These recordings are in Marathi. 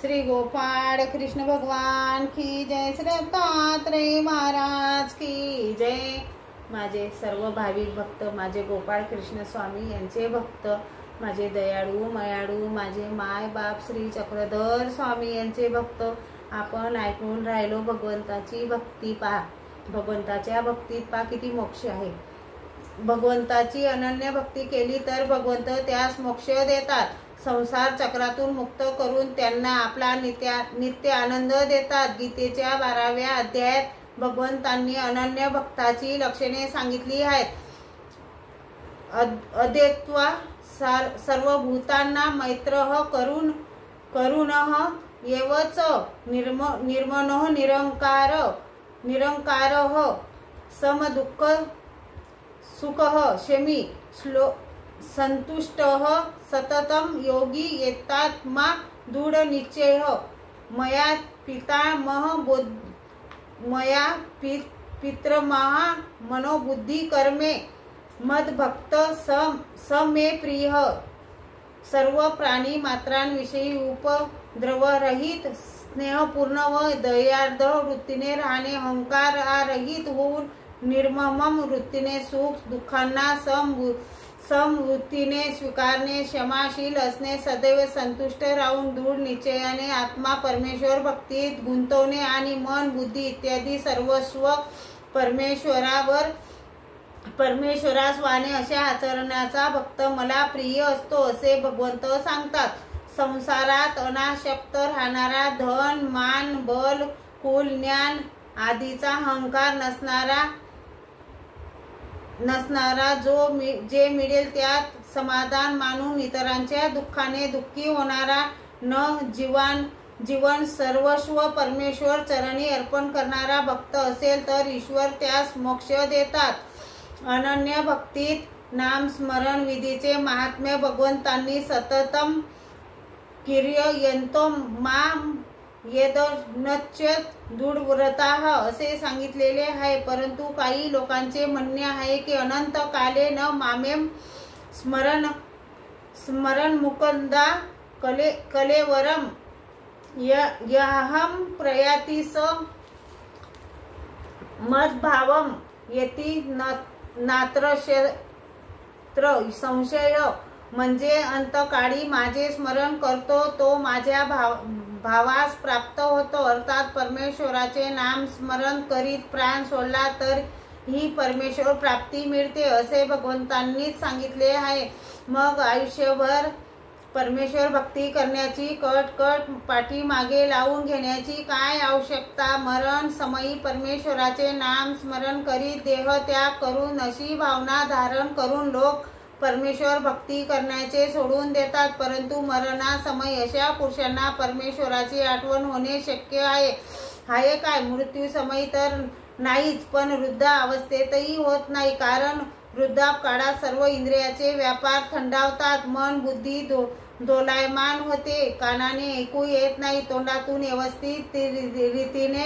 श्री गोपाळ कृष्ण भगवान की जय, श्री दत्तात्रेय महाराज की जय। माझे सर्व भाविक भक्त, माझे गोपाळ कृष्ण स्वामी यांचे भक्त, माझे दयाळू मयाळू, माझे माय बाप श्री चक्रधर स्वामी यांचे भक्त, आपण ऐकून राहिलो भगवंताची भक्ती पहा। भगवंताच्या भक्तीत पहा किती मोक्ष आहे। भगवंताची अनन्य भक्ती केली तर भगवंत त्यास मोक्ष देतात, संसार चक्रातून मुक्त करून त्यांना आपला नित्य आनंद देतात। गीतेच्या 12व्या अध्यायात भगवंतांनी अनन्य भक्ताची लक्षणे सांगितली आहेत। अद्वैत्वा सर्व भूतांना मैत्रः करुणः एवच निर्मनः निरंकारः समदुःख सुखः शमी संतुष्टः सततं योगी एतात्मा दृढ निश्चयः मया पितृमहा मनोबुद्धि कर्मे मद्भक्त समे प्रियः। सर्व प्राणी मात्रांविषयी उपद्रवरहित स्नेहपूर्ण व दयार्द्र वृत्तीने राहणे, अहंकाररहित होऊन निर्मम वृत्तीने सुख दुःखांना समवृत्तीने स्वीकारणे, क्षमाशील असणे, सदैव संतुष्ट राहून दृढ निश्चयाने आत्मा परमेश्वर भक्तीत गुंतवणे आणि मन बुद्धी इत्यादी सर्वस्व परमेश्वरास वाहणे, अशा आचरणाचा भक्त मला प्रिय असतो असे भगवंत सांगतात। संसारात अनासक्त राहणारा, धन मान बल कुल ज्ञान आदीचा अहंकार नसणारा जे मिळेल त्यात समाधान मानून इतरांच्या दुःखाने दुःखी होणारा, जीवन सर्वस्व परमेश्वर चरणी अर्पण करणारा भक्त असेल तर ईश्वर त्यास मोक्ष देतात। अनन्य भक्तीत नाम स्मरण विधीचे महात्म्य भगवंतांनी सततम किर्ययन्तो माम येदनच्यत दृढव्रताः असे सांगितलेले आहे। परंतु काही लोकांचे म्हणणे आहे की अनंत काले न मामेम स्मरण मुकुंदा कलेवरम यहम प्रयाति स मद्भावम येति नात्र संशय। म्हणजे अंतकाळी माझे स्मरण करतो तो माझ्या भावास प्राप्त होतो, अर्थात परमेश्वराचे नाम स्मरण करीत प्राण सोडला तर ही परमेश्वर प्राप्ती मिळते असे भगवंतांनीच सांगितले आहे। मग आयुष्यभर परमेश्वर भक्ती करण्याची कट पाठीमागे लावून घेण्याची काय आवश्यकता? मरण समयी परमेश्वराचे नाम स्मरण करीत देह त्याग करून अशी भावना धारण करून लोक परमेश्वर भक्ती करण्याचे सोडून देतात, परंतु मरणासमयी अशा पुरुषांना परमेश्वराची आठवण होणे शक्य आहे काय? मृत्यू समयी तर नाहीच, पण वृद्ध अवस्थेतही होत नाही, कारण वृद्धापकाळात सर्व इंद्रियाचे व्यापार थंडावतात, मन बुद्धी दोलायमान होते, कानाने ऐकू येत नाही, तोंडातून व्यवस्थित रीतीने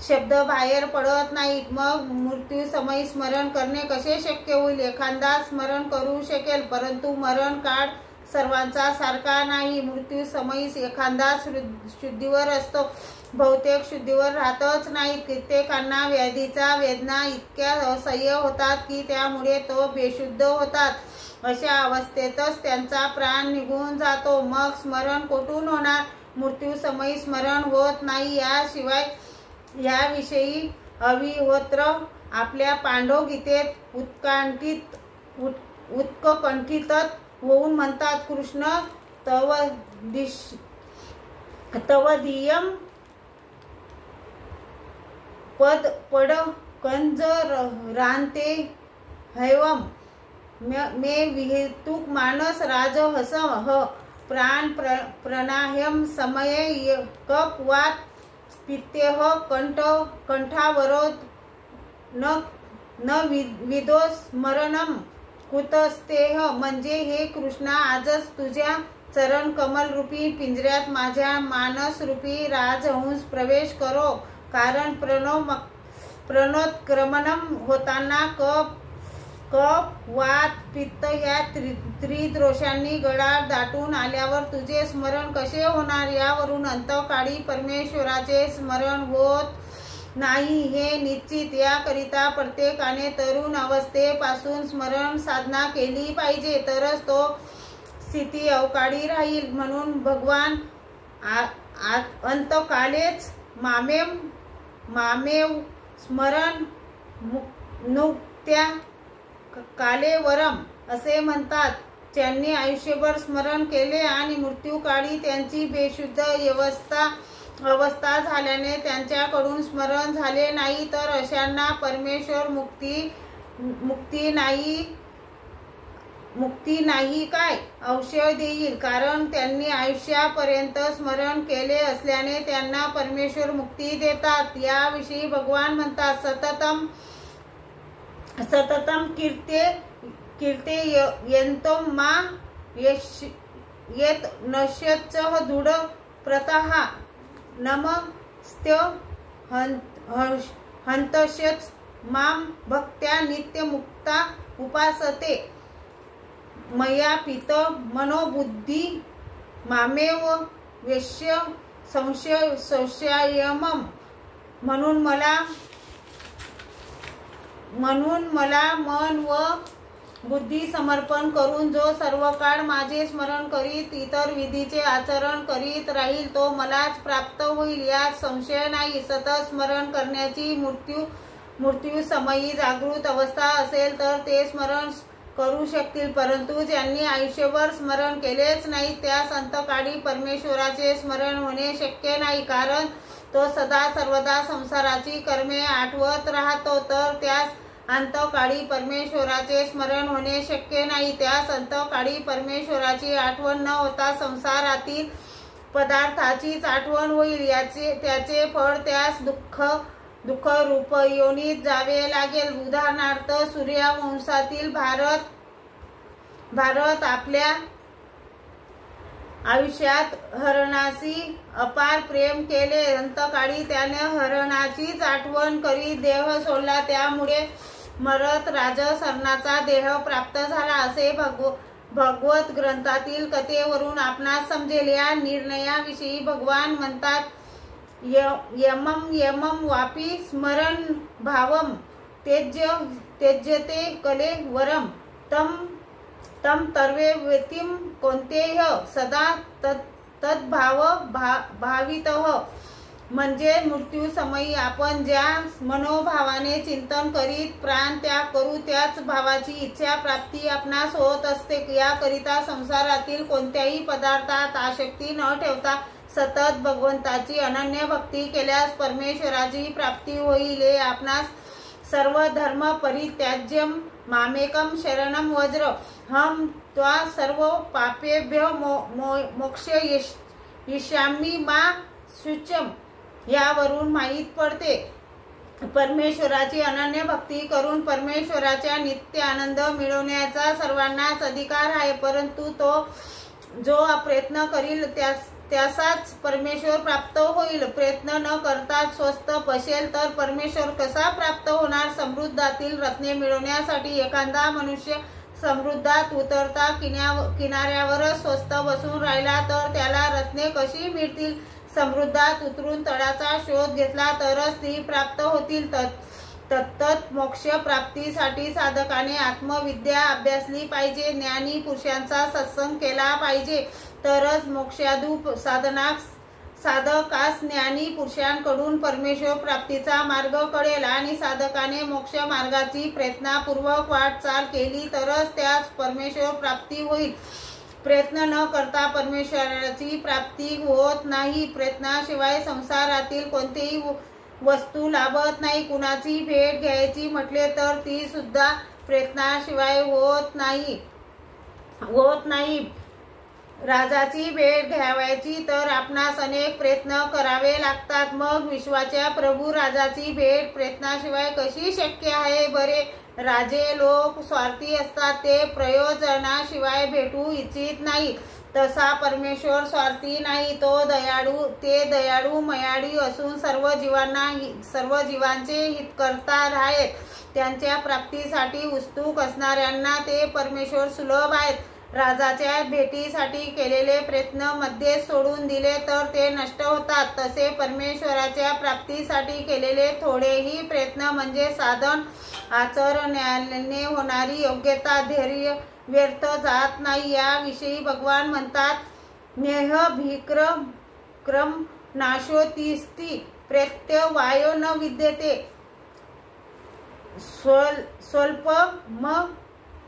शब्द बाहेर पडत नाहीत। मग मृत्यू समयी स्मरण करणे कसे शक्य होईल? एखादा स्मरण करू शकेल, परंतु मरण काळ सर्वांचा सारखा नाही। मृत्यू समयी एखादा शुद्धीवर असतो, बहुतेक शुद्धीवर राहतच नाहीत। कित्येकांना व्याधीचा वेदना इतक्या असह्य होतात की त्यामुळे तो बेशुद्ध होतात, अशा अवस्थेतच त्यांचा प्राण निघून जातो। मग स्मरण कुठून होणार? मृत्यू समयी स्मरण होत नाही। याशिवाय याविषयी अविहोत्र आपल्या पांडव गीतेत उत्कंठित होऊन म्हणतात, कृष्ण तवदीयम पड कंजरांते हैवम मे विहेतुक मानस राजहसः प्राण प्रणाह्यम समये कपवात पित्तेह कंठावरोध न विदोस मरणम कुतस्तेह। म्हणजे हे कृष्णा, आजच तुझ्या चरण कमल रूपी पिंजऱ्यात माझ्या मानस रूपी राजहंस प्रवेश करो, कारण प्रणोत्क्रमणम होताना कफ, वात, पित्त या त्रिदोषांनी गळा दाटून आल्यावर तुझे स्मरण कसे होणार? यावरून अंतकाळी परमेश्वराचे स्मरण होत नाही हे निश्चित. याकरिता प्रत्येकाने तरुण अवस्थेपासून स्मरण साधना केली पाहिजे, तरच तो स्थिती अवकाळी राहील. म्हणून भगवान अंतकालेच मामेव स्मरण नुक्त्या कालेवरम असे म्हणतात. ज्यांनी आयुष्यभर स्मरण केले आणि मृत्यूकाळी त्यांची बेशुद्ध अवस्था झाल्याने त्यांच्याकडून स्मरण झाले नाही, तर अशांना परमेश्वर मुक्ती नाही काय अवश्य देईल. कारण त्यांनी आयुष्यापर्यंत स्मरण केले असल्याने त्यांना परमेश्वर मुक्ती देतात. याविषयी भगवान म्हणतात, सततम कीर्ते यंतो मा येत नश्यच दृढ प्रतः नमस्त्य हंतश्च माम भक्त्या नित्यमुक्ता उपासते मया पित मनोबुद्धी मामेव वेश्य संशयमम. म्हणून मला मन व बुद्धी समर्पण करून जो सर्व काळ माझे स्मरण करीत इतर विधीचे आचरण करीत राहील तो मलाच प्राप्त होईल, यात संशय नाही. सतत स्मरण करण्याची मृत्यू समयी जागृत अवस्था असेल तर ते स्मरण करू शकतील, परंतु ज्यांनी आयुष्यभर स्मरण केलेच नाही त्यास अंतकाळी परमेश्वराचे स्मरण होणे शक्य नाही. कारण तो सदा सर्वदा संसाराची कर्मे आठवत राहतो, तर त्यास अंतकाळी परमेश्वराचे स्मरण होणे शक्य नाही. त्यास अंतकाळी परमेश्वराची आठवण न होता संसारातील पदार्थाचीच आठवण होईल. त्याचे फळ त्यास दुःख रूप योनीत जावे लागेल. उदाहरणार्थ सूर्यवंशातील भारत आपल्या आयुष्यात हरणाशी अपार प्रेम केले. अंतकाळी त्याने हरणाचीच आठवण करीत देह सोडला, त्यामुळे मरत राजहरणाचा देह प्राप्त झाला असे भगवत ग्रंथातील कथेवरून आपणास समजेल. या निर्णयाविषयी भगवान म्हणतात, यमम वापी स्मरण भावम त्यज्यते कले वरम तम तर्वे व्यतिम कोणतेह सदा तद्भाव भावितः. म्हणजे मृत्यू समयी आपण ज्या मनोभावाने चिंतन करीत प्राण त्याग करू त्याच भावाची इच्छा प्राप्ती आपणास होत असते. याकरिता संसारातील कोणत्याही पदार्थात आसक्ती न ठेवता सतत भगवंताची अनन्य भक्ती केल्यास परमेश्वराची प्राप्ती होईल. हे आपणास सर्व धर्म परित्याज्यम मामेकम शरणम वज्र हम त्वा सर्व पापेभ्यो मोक्षयिष्यामि मा शुचम. यावरून माहीत पडते परमेश्वराची अनन्य भक्ती करून परमेश्वराच्या नित्य आनंद मिळवण्याचा सर्वांनाच अधिकार आहे, परंतु तो जो प्रयत्न करील त्यासाच परमेश्वर प्राप्त होईल. प्रयत्न न करता स्वस्थ बसेल तर परमेश्वर कसा प्राप्त होणार? समृद्धातील रत्ने मिळवण्यासाठी एखादा मनुष्य समृद्धात उतरता किनाऱ्यावरच स्वस्थ बसून राहिला तर त्याला रत्ने कशी मिळतील? समृद्धात उतरून तळाचा शोध घेतला तरच ती प्राप्त होतील. तत्त मोक्ष प्राप्तीसाठी साधकाने आत्मविद्या अभ्यासली पाहिजे. ज्ञानी पुरुषांचा सत्संग केला पाहिजे, तरच मोक्षादूप साधकास ज्ञानी पुरुषांकडून परमेश्वर प्राप्तीचा मार्ग कळेल. आणि साधकाने मोक्ष मार्गाची प्रयत्नपूर्वक वाटचाल केली तरच त्यास परमेश्वर प्राप्ती होईल. प्रयत्न न करता परमेश्वराची प्राप्ती होत नाही. प्रयत्नाशिवाय संसारातील कोणतीही वस्तू लाभत नाही. कुणाची भेट घ्यायची म्हटले तर ती सुद्धा प्रयत्नाशिवाय होत नाही. राजाची भेट घ्यावयाची तर आपणास अनेक प्रयत्न करावे लागतात. मग विश्वाच्या प्रभू राजाची भेट प्रयत्नाशिवाय कशी शक्य आहे बरे? राजे लोक स्वार्थी असतात, ते प्रयोजनाशिवाय भेटू इच्छित नाही. तसा परमेश्वर स्वार्थी नाही, ते दयाळू मयाळू असून सर्व जीवांचे हितकर्ता आहेत. त्यांच्या प्राप्तीसाठी उत्सुक असणाऱ्यांना ते परमेश्वर सुलभ आहेत. राजाच्या भेटीसाठी केलेले प्रयत्न मध्येच सोडून दिले तर ते नष्ट होतात. तसे परमेश्वराच्या प्राप्तीसाठी केलेले थोडेही प्रयत्न म्हणजे साधन आचरणाने होणारी योग्यता धैर्य व्यर्थ जात नाही. याविषयी भगवान म्हणतात, नेह क्रम नाशोतिस्ति प्रत्यवायो न विद्यते स्वल्पम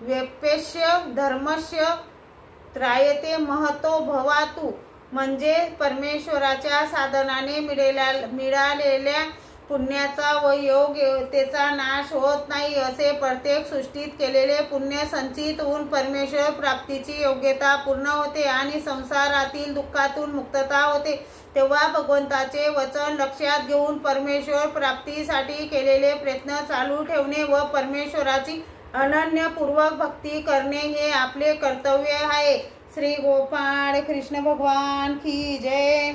व्यपेश्य धर्मस्य त्रायते महतो भवातु. म्हणजे परमेश्वराच्या साधनाने मिळालेल्या पुण्याचा व योग्यतेचा नाश होत नाही. असे प्रत्येक सृष्टीत केलेले पुण्य संचित होऊन परमेश्वर प्राप्तीची योग्यता पूर्ण होते आणि संसारातील दुःखातून मुक्तता होते. तेव्हा भगवंताचे वचन लक्षात घेऊन परमेश्वर प्राप्तीसाठी केलेले प्रयत्न चालू ठेवणे व परमेश्वराची अनन्यपूर्वक भक्ती करणे हे आपले कर्तव्य आहे. श्री गोपाळ कृष्ण भगवान की जय.